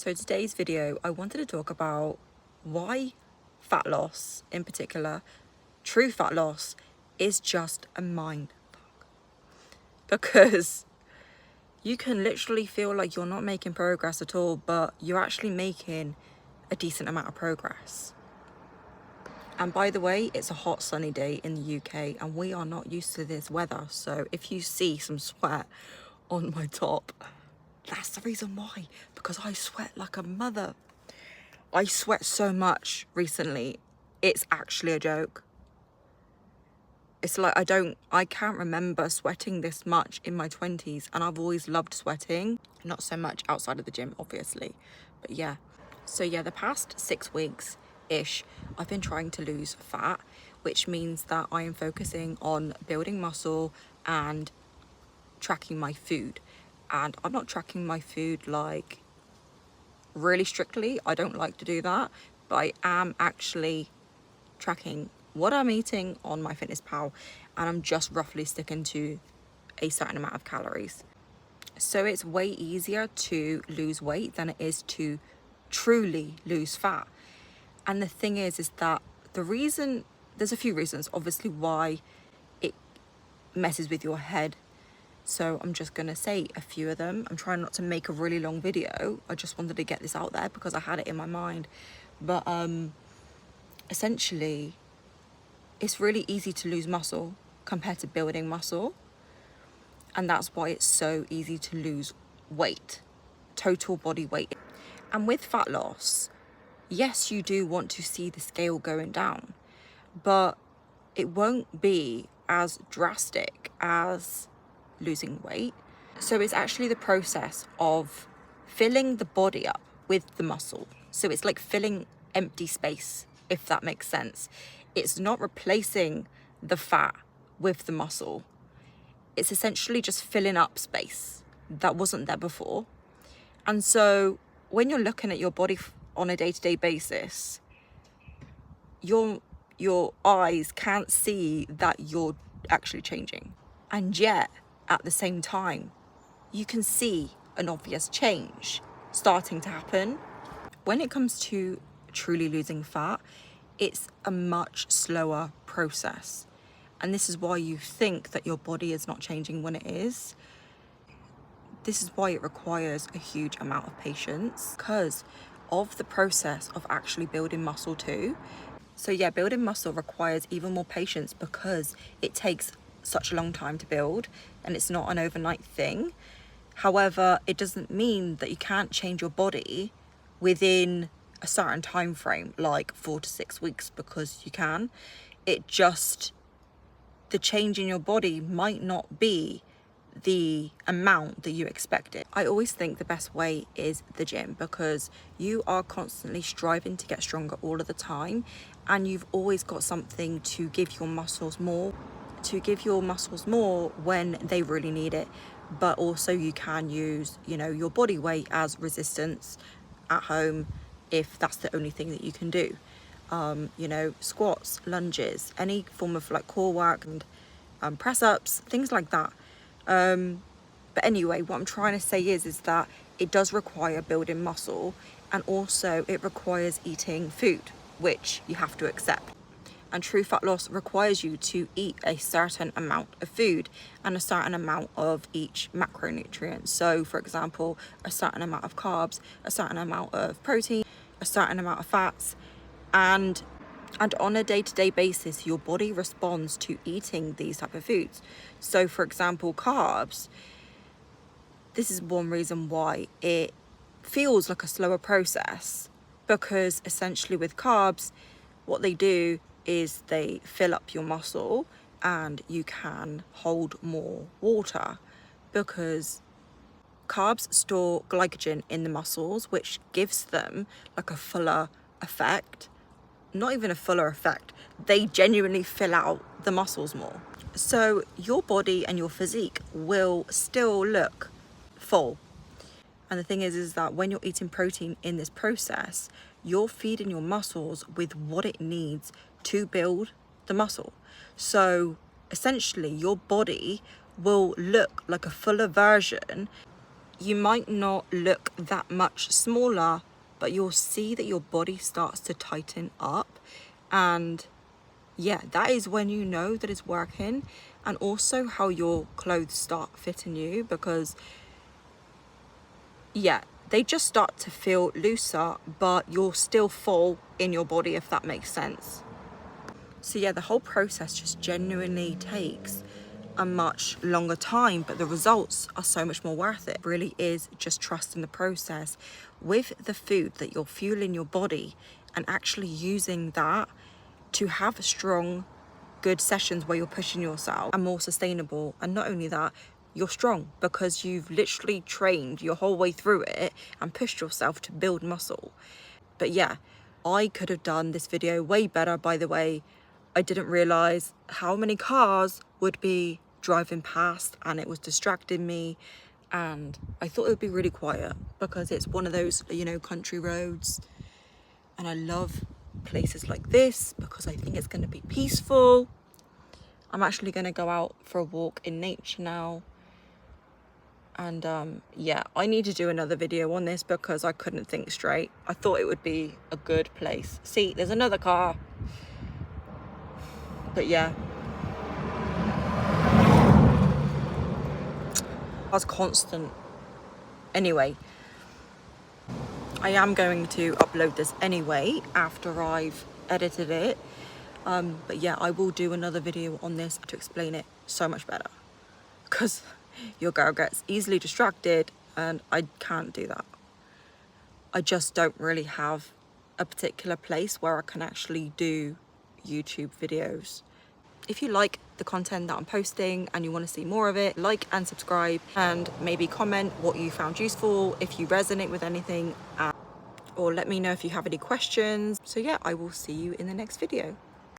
So today's video, I wanted to talk about why fat loss, in particular, true fat loss, is just a mind fuck. Because you can literally feel like you're not making progress at all, but you're actually making a decent amount of progress. And by the way, it's a hot sunny day in the UK and we are not used to this weather. So if you see some sweat on my top, that's the reason why, because I sweat like a mother. I sweat so much recently, it's actually a joke. It's like I can't remember sweating this much in my 20s, and I've always loved sweating. Not so much outside of the gym, obviously, but yeah. So yeah, the past 6 weeks-ish, I've been trying to lose fat, which means that I am focusing on building muscle and tracking my food. And I'm not tracking my food like really strictly. I don't like to do that, but I am actually tracking what I'm eating on MyFitnessPal, and I'm just roughly sticking to a certain amount of calories. So it's way easier to lose weight than it is to truly lose fat. And the thing is that there's a few reasons obviously why it messes with your head. So I'm just gonna say a few of them. I'm trying not to make a really long video. I just wanted to get this out there because I had it in my mind. But essentially, it's really easy to lose muscle compared to building muscle. And that's why it's so easy to lose weight, total body weight. And with fat loss, yes, you do want to see the scale going down, but it won't be as drastic as losing weight. So it's actually the process of filling the body up with the muscle. So it's like filling empty space, if that makes sense. It's not replacing the fat with the muscle. It's essentially just filling up space that wasn't there before. And so when you're looking at your body on a day-to-day basis, your eyes can't see that you're actually changing. And yet, at the same time, you can see an obvious change starting to happen. When it comes to truly losing fat, it's a much slower process. And this is why you think that your body is not changing when it is. This is why it requires a huge amount of patience because of the process of actually building muscle too. So yeah, building muscle requires even more patience because it takes such a long time to build and it's not an overnight thing. However, it doesn't mean that you can't change your body within a certain time frame, like 4 to 6 weeks, because you can. The change in your body might not be the amount that you expected. I always think the best way is the gym because you are constantly striving to get stronger all of the time, and you've always got something to give your muscles more when they really need it. But also you can use, your body weight as resistance at home if that's the only thing that you can do. Squats, lunges, any form of like core work and press ups, things like that. But anyway, what I'm trying to say is that it does require building muscle, and also it requires eating food, which you have to accept. And true fat loss requires you to eat a certain amount of food and a certain amount of each macronutrient. So for example, a certain amount of carbs, a certain amount of protein, a certain amount of fats, and on a day-to-day basis, your body responds to eating these type of foods. So for example, carbs, this is one reason why it feels like a slower process, because essentially with carbs, what they do is they fill up your muscle and you can hold more water because carbs store glycogen in the muscles, which gives them like a fuller effect. Not even a fuller effect, they genuinely fill out the muscles more. So your body and your physique will still look full. And the thing is that when you're eating protein in this process, you're feeding your muscles with what it needs to build the muscle. So essentially your body will look like a fuller version you might not look that much smaller, but you'll see that your body starts to tighten up. And yeah, that is when you know that it's working. And also how your clothes start fitting you, because yeah, they just start to feel looser, but you're still full in your body, if that makes sense. So yeah, the whole process just genuinely takes a much longer time, but the results are so much more worth it. It really is just trusting the process with the food that you're fueling your body, and actually using that to have strong, good sessions where you're pushing yourself and more sustainable. And not only that, you're strong because you've literally trained your whole way through it and pushed yourself to build muscle. But yeah, I could have done this video way better. By the way, I didn't realize how many cars would be driving past, and it was distracting me. And I thought it would be really quiet because it's one of those, you know, country roads. And I love places like this because I think it's going to be peaceful. I'm actually going to go out for a walk in nature now. And yeah, I need to do another video on this because I couldn't think straight. I thought it would be a good place. See, there's another car. But yeah, I was constant. Anyway, I am going to upload this anyway after I've edited it. But yeah, I will do another video on this to explain it so much better, because your girl gets easily distracted and I can't do that. I just don't really have a particular place where I can actually do YouTube videos. If you like the content that I'm posting and you want to see more of it, like and subscribe, and maybe comment what you found useful, if you resonate with anything, or let me know if you have any questions. So yeah, I will see you in the next video.